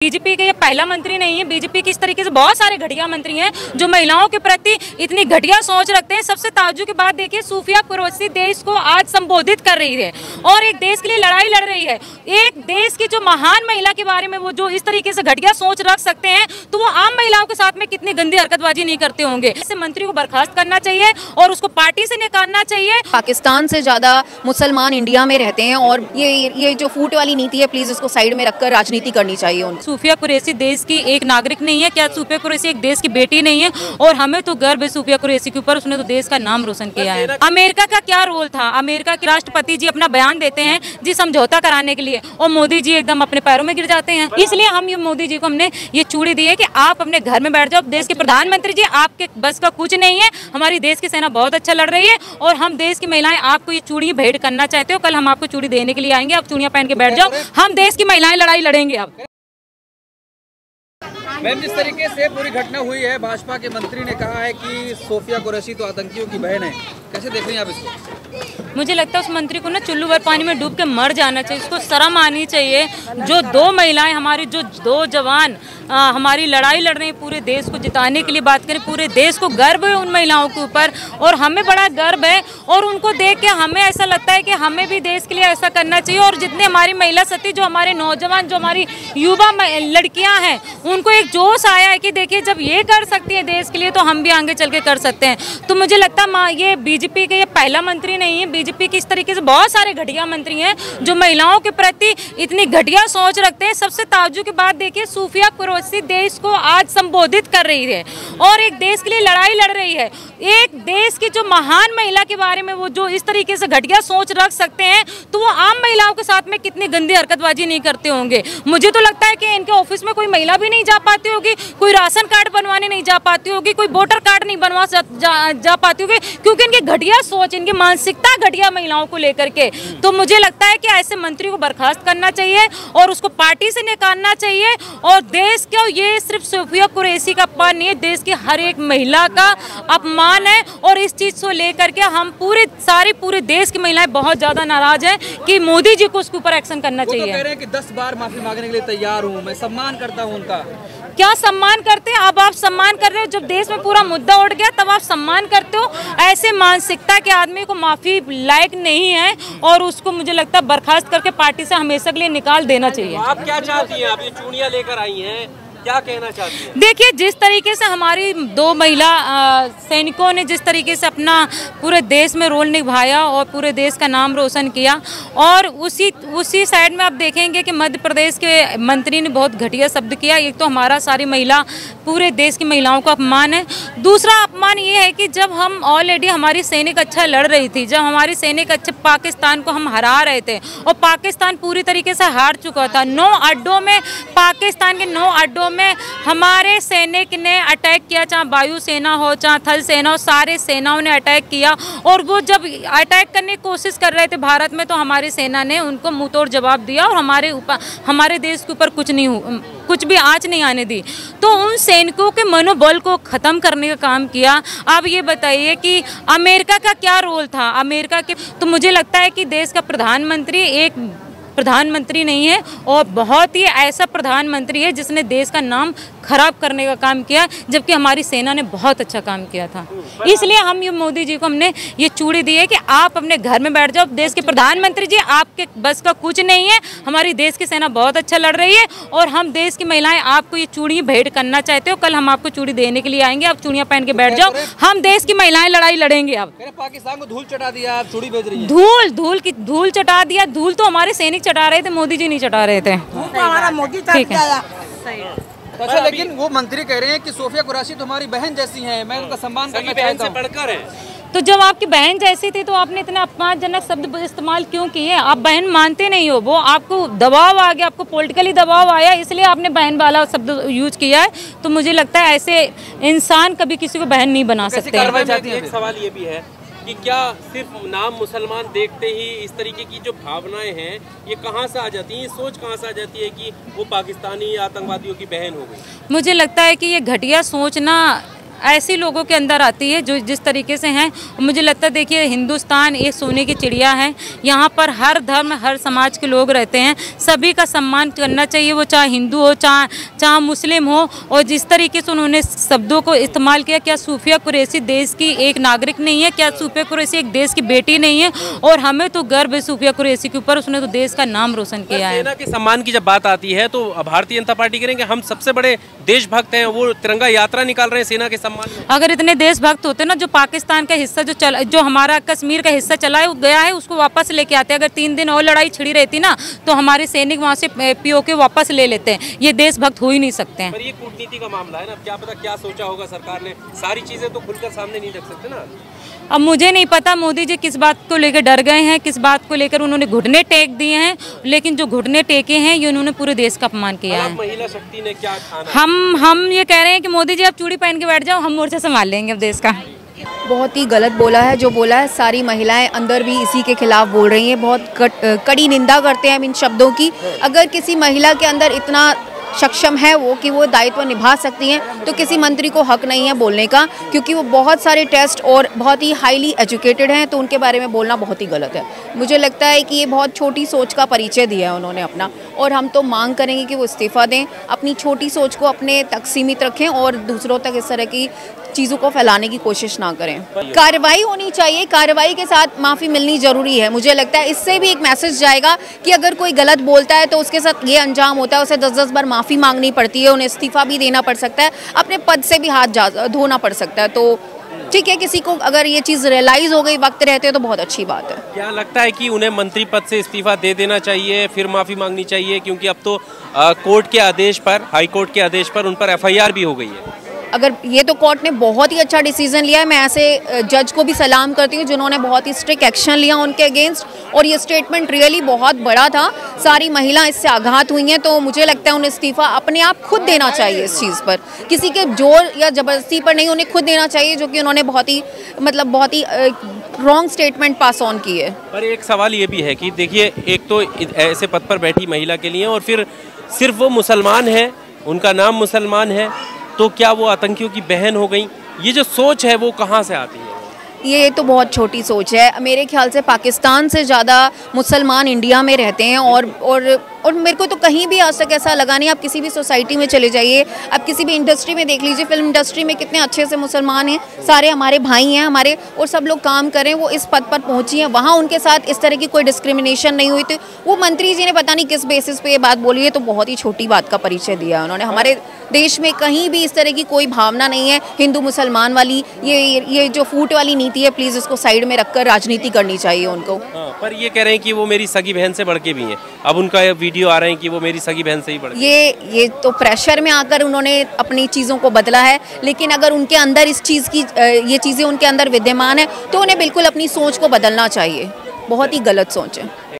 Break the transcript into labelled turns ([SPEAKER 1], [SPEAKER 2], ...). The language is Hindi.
[SPEAKER 1] बीजेपी के ये पहला मंत्री नहीं है। बीजेपी की इस तरीके से बहुत सारे घटिया मंत्री हैं जो महिलाओं के प्रति इतनी घटिया सोच रखते हैं। सबसे ताज्जुब की बात देखिए, सूफिया कुरैशी देश को आज संबोधित कर रही है और एक देश के लिए लड़ाई लड़ रही है। एक देश की जो महान महिला के बारे में वो जो इस तरीके से घटिया सोच रख सकते हैं, तो वो आम महिलाओं के साथ में कितनी गंदी हरकतबाजी नहीं करते होंगे। ऐसे मंत्री को बर्खास्त करना चाहिए और उसको पार्टी से निकालना चाहिए।
[SPEAKER 2] पाकिस्तान से ज्यादा मुसलमान इंडिया में रहते हैं और ये जो फूट वाली नीति है, प्लीज इसको साइड में रखकर राजनीति करनी चाहिए उनको।
[SPEAKER 1] सूफिया कुरैशी देश की एक नागरिक नहीं है क्या? सूफिया कुरैशी एक देश की बेटी नहीं है? और हमें तो गर्व है सूफिया कुरैशी के ऊपर, उसने तो देश का नाम रोशन किया है। अमेरिका का क्या रोल था? अमेरिका के राष्ट्रपति जी अपना बयान देते हैं जी समझौता कराने के लिए, और मोदी जी एकदम अपने पैरों में गिर जाते हैं। इसलिए हम ये मोदी जी को हमने ये चूड़ी दी है कि आप अपने घर में बैठ जाओ। देश के प्रधानमंत्री जी, आपके बस का कुछ नहीं है। हमारी देश की सेना बहुत अच्छा लड़ रही है और हम देश की महिलाएं आपको ये चूड़ी भेंट करना चाहते हो। कल हम आपको चूड़ी देने के लिए आएंगे, आप चूड़ियां पहन के बैठ जाओ। हम देश की महिलाएं लड़ाई लड़ेंगे। अब
[SPEAKER 3] मैम, जिस तरीके से पूरी घटना हुई है, भाजपा के मंत्री ने कहा है कि सूफिया कुरैशी तो आतंकियों की बहन है, कैसे देख रही हैं आप इसको?
[SPEAKER 1] मुझे लगता है उस मंत्री को ना चुल्लू भर पानी में डूब के मर जाना चाहिए। उसको शर्म आनी चाहिए। जो दो महिलाएं हमारी, जो दो जवान हमारी लड़ाई लड़ रहे हैं पूरे देश को जिताने के लिए, बात करें पूरे देश को गर्व है उन महिलाओं के ऊपर और हमें बड़ा गर्व है। और उनको देख के हमें ऐसा लगता है कि हमें भी देश के लिए ऐसा करना चाहिए। और जितने हमारी महिला शक्ति, जो हमारे नौजवान, जो हमारी युवा लड़कियां हैं, उनको एक जोश आया है कि देखिए जब ये कर सकती है देश के लिए, तो हम भी आगे चल के कर सकते हैं। तो मुझे लगता है ये बीजेपी के ये पहला मंत्री नहीं है। बीजेपी की इस तरीके से बहुत सारे घटिया मंत्री हैं जो महिलाओं के प्रति इतनी घटिया सोच रखते हैं। सबसे ताज्जुब की बात देखिए, सूफिया कुरैशी देश को आज संबोधित कर रही है और एक देश के लिए लड़ाई लड़ रही है। एक देश की जो महान महिला के बारे में वो जो इस तरीके से घटिया सोच रख सकते हैं, तो वो आम महिलाओं के साथ में कितनी गंदी हरकतबाजी नहीं करते होंगे। मुझे तो लगता है कि इनके ऑफिस में कोई महिला भी नहीं जा पाती होगी, कोई राशन कार्ड बनवाने नहीं जा पाती होगी, कोई वोटर कार्ड नहीं बनवा जा पाती होगी, क्योंकि इनकी घटिया सोच, इनकी मानसिकता घटिया महिलाओं को लेकर के। तो मुझे लगता है कि ऐसे मंत्री को बर्खास्त करना चाहिए और उसको पार्टी से निकालना चाहिए। और देश को ये सिर्फ सूफिया कुरैशी का अपमान नहीं है, देश की हर एक महिला का अपमान है। और इस चीज को लेकर के हम पूरे देश की महिलाएं बहुत ज्यादा नाराज हैं कि मोदी जी को उसके ऊपर एक्शन करना चाहिए।
[SPEAKER 3] वो तो कह रहे हैं कि 10 बार माफी मांगने के लिए तैयार हूँ, मैं सम्मान करता हूँ उनका।
[SPEAKER 1] क्या सम्मान करते हैं? अब आप सम्मान कर रहे हो, जब देश में पूरा मुद्दा उठ गया तब आप सम्मान करते हो। ऐसे मानसिकता के आदमी को माफी लायक नहीं है और उसको मुझे लगता है बर्खास्त करके पार्टी से हमेशा के लिए निकाल देना चाहिए।
[SPEAKER 4] आप क्या चाहती हैं? आप ये चूड़ियां लेकर आई हैं, क्या कहना चाहती हैं?
[SPEAKER 1] देखिए, जिस तरीके से हमारी दो महिला सैनिकों ने जिस तरीके से अपना पूरे देश में रोल निभाया और पूरे देश का नाम रोशन किया, और उसी साइड में आप देखेंगे कि मध्य प्रदेश के मंत्री ने बहुत घटिया शब्द किया। एक तो हमारा सारी महिला, पूरे देश की महिलाओं का अपमान है। दूसरा अपमान ये है कि जब हम ऑलरेडी हमारी सैनिक अच्छा लड़ रही थी, जब हमारी सैनिक अच्छे पाकिस्तान को हम हरा रहे थे और पाकिस्तान पूरी तरीके से हार चुका था। 9 अड्डों में, पाकिस्तान के 9 अड्डों में हमारे सैनिक ने अटैक किया, चाहे वायु सेना हो चाहे थल सेना हो, सारे सेनाओं ने अटैक किया। और वो जब अटैक करने की कोशिश कर रहे थे भारत में, तो हमारी सेना ने उनको मुंह तोड़ जवाब दिया और हमारे देश के ऊपर कुछ भी आंच नहीं आने दी। तो उन सैनिकों के मनोबल को खत्म करने का काम किया। अब ये बताइए कि अमेरिका का क्या रोल था? अमेरिका के, तो मुझे लगता है कि देश का प्रधानमंत्री एक प्रधानमंत्री नहीं है और बहुत ही ऐसा प्रधानमंत्री है जिसने देश का नाम खराब करने का काम किया, जबकि हमारी सेना ने बहुत अच्छा काम किया था। इसलिए हम ये मोदी जी को हमने ये चूड़ी दी है कि आप अपने घर में बैठ जाओ। देश के प्रधानमंत्री जी, आपके बस का कुछ नहीं है। हमारी देश की सेना बहुत अच्छा लड़ रही है और हम देश की महिलाएं आपको ये चूड़ी भेंट करना चाहते हो। कल हम आपको चूड़ी देने के लिए आएंगे, आप चूड़ियां पहन के बैठ जाओ। हम देश की महिलाएं लड़ाई लड़ेंगे। अब
[SPEAKER 3] पाकिस्तान को धूल चटा दिया, आप चूड़ी भेज रही हैं।
[SPEAKER 1] धूल चटा दिया। धूल तो हमारे सैनिक चटा रहे थे, मोदी जी नहीं चटा रहे थे।
[SPEAKER 5] हमारा मोदी
[SPEAKER 1] ठीक है।
[SPEAKER 3] तो अच्छा, लेकिन वो मंत्री कह रहे हैं कि सूफिया कुरैशी तुम्हारी बहन जैसी हैं, मैं उनका सम्मान करना चाहता हूं।
[SPEAKER 4] बढ़कर है।
[SPEAKER 1] तो जब आपकी बहन जैसी थी तो आपने इतना अपमानजनक शब्द इस्तेमाल क्यों किए? आप बहन मानते नहीं हो, वो आपको दबाव आ गया, आपको पॉलिटिकली दबाव आया, इसलिए आपने बहन वाला शब्द यूज किया है। तो मुझे लगता है ऐसे इंसान कभी किसी को बहन नहीं बना सकते।
[SPEAKER 4] एक सवाल ये भी है कि क्या सिर्फ नाम मुसलमान देखते ही इस तरीके की जो भावनाएं हैं, ये कहाँ से आ जाती हैं? ये सोच कहाँ से आ जाती है कि वो पाकिस्तानी आतंकवादियों की बहन हो गई?
[SPEAKER 1] मुझे लगता है कि ये घटिया सोच ना ऐसी लोगों के अंदर आती है जो जिस तरीके से हैं। मुझे लगता है देखिए हिंदुस्तान एक सोने की चिड़िया है, यहाँ पर हर धर्म हर समाज के लोग रहते हैं, सभी का सम्मान करना चाहिए, वो चाहे हिंदू हो चाहे मुस्लिम हो। और जिस तरीके से उन्होंने शब्दों को इस्तेमाल किया, क्या सूफिया कुरैशी देश की एक नागरिक नहीं है? क्या सूफिया कुरैशी एक देश की बेटी नहीं है? और हमें तो गर्व है सूफिया कुरैशी के ऊपर, उसने तो देश का नाम रोशन किया है।
[SPEAKER 4] सेना के सम्मान की जब बात आती है तो भारतीय जनता पार्टी करेंगे हम सबसे बड़े देशभक्त हैं, वो तिरंगा यात्रा निकाल रहे हैं सेना के सम्मान में।
[SPEAKER 1] अगर इतने देशभक्त होते ना, जो पाकिस्तान का हिस्सा जो हमारा कश्मीर का हिस्सा चला गया है उसको वापस लेके आते। अगर 3 दिन और लड़ाई छिड़ी रहती ना तो हमारे सैनिक वहाँ से पीओके वापस ले लेते हैं। ये देशभक्त हो ही नहीं सकते हैं।
[SPEAKER 4] पर ये कूटनीति का मामला है ना, क्या पता क्या सोचा होगा सरकार ने, सारी चीजें तो खुलकर सामने नहीं रख सकते ना।
[SPEAKER 1] अब मुझे नहीं पता मोदी जी किस बात को लेकर डर गए हैं, किस बात को लेकर उन्होंने घुटने टेक दिए हैं, लेकिन जो घुटने टेके हैं ये उन्होंने पूरे देश का अपमान किया है।
[SPEAKER 4] महिला शक्ति ने क्या खाना,
[SPEAKER 1] हम ये कह रहे हैं कि मोदी जी आप चूड़ी पहन के बैठ जाओ, हम मोर्चा संभाल लेंगे अब देश का।
[SPEAKER 2] बहुत ही गलत बोला है जो बोला है। सारी महिलाएं अंदर भी इसी के खिलाफ बोल रही हैं, बहुत कड़ी निंदा करते हैं हम इन शब्दों की। अगर किसी महिला के अंदर इतना सक्षम है वो कि वो दायित्व निभा सकती हैं तो किसी मंत्री को हक नहीं है बोलने का, क्योंकि वो बहुत सारे टेस्ट और बहुत ही हाईली एजुकेटेड हैं, तो उनके बारे में बोलना बहुत ही गलत है। मुझे लगता है कि ये बहुत छोटी सोच का परिचय दिया है उन्होंने अपना, और हम तो मांग करेंगे कि वो इस्तीफा दें, अपनी छोटी सोच को अपने तक सीमित रखें और दूसरों तक इस तरह की चीज़ों को फैलाने की कोशिश ना करें। कार्रवाई होनी चाहिए, कार्रवाई के साथ माफ़ी मिलनी ज़रूरी है। मुझे लगता है इससे भी एक मैसेज जाएगा कि अगर कोई गलत बोलता है तो उसके साथ ये अंजाम होता है, उसे 10-10 बार माफ़ी मांगनी पड़ती है, उन्हें इस्तीफा भी देना पड़ सकता है, अपने पद से भी हाथ धोना पड़ सकता है। तो ठीक है, किसी को अगर ये चीज़ रियलाइज़ हो गई वक्त रहते तो बहुत अच्छी बात है।
[SPEAKER 4] क्या लगता है कि उन्हें मंत्री पद से इस्तीफा दे देना चाहिए, फिर माफ़ी मांगनी चाहिए, क्योंकि अब तो कोर्ट के आदेश पर, हाई कोर्ट के आदेश पर उन पर FIR भी हो गई है।
[SPEAKER 2] अगर ये तो कोर्ट ने बहुत ही अच्छा डिसीजन लिया है, मैं ऐसे जज को भी सलाम करती हूँ जिन्होंने बहुत ही स्ट्रिक्ट एक्शन लिया उनके अगेंस्ट, और ये स्टेटमेंट रियली बहुत बड़ा था। सारी महिला इससे आघात हुई हैं, तो मुझे लगता है उन्हें इस्तीफा अपने आप खुद देना चाहिए। इस चीज़ पर किसी के जोर या ज़बरदस्ती पर नहीं, उन्हें खुद देना चाहिए, जो कि उन्होंने बहुत ही रॉन्ग स्टेटमेंट पास ऑन की है।
[SPEAKER 4] पर एक सवाल ये भी है कि देखिए, एक तो ऐसे पद पर बैठी महिला के लिए, और फिर सिर्फ वो मुसलमान है, उनका नाम मुसलमान है, तो क्या वो आतंकियों की बहन हो गई? ये जो सोच है वो कहाँ से आती है?
[SPEAKER 2] ये तो बहुत छोटी सोच है। मेरे ख्याल से पाकिस्तान से ज़्यादा मुसलमान इंडिया में रहते हैं, और मेरे को तो कहीं भी आज तक ऐसा लगा नहीं। आप किसी भी सोसाइटी में चले जाइए, आप किसी भी इंडस्ट्री में देख लीजिए, फिल्म इंडस्ट्री में कितने अच्छे से मुसलमान हैं, सारे हमारे भाई हैं हमारे, और सब लोग काम करें, वो इस पद पर पहुंची हैं, वहाँ उनके साथ इस तरह की कोई डिस्क्रिमिनेशन नहीं हुई थी। वो मंत्री जी ने पता नहीं किस बेसिस पे ये बात बोली है, तो बहुत ही छोटी बात का परिचय दिया उन्होंने। हमारे देश में कहीं भी इस तरह की कोई भावना नहीं है हिंदू मुसलमान वाली। ये जो फूट वाली नीति है, प्लीज़ इसको साइड में रखकर राजनीति करनी चाहिए उनको।
[SPEAKER 4] पर ये कह रहे हैं कि वो मेरी सगी बहन से बढ़ के भी हैं। अब उनका वीडियो आ रहे हैं कि वो मेरी सगी बहन से ही बढ़ के।
[SPEAKER 2] ये तो प्रेशर में आकर उन्होंने अपनी चीज़ों को बदला है, लेकिन अगर उनके अंदर इस चीज़ की ये चीज़ें उनके अंदर विद्यमान है तो उन्हें बिल्कुल अपनी सोच को बदलना चाहिए। बहुत ही गलत सोच है।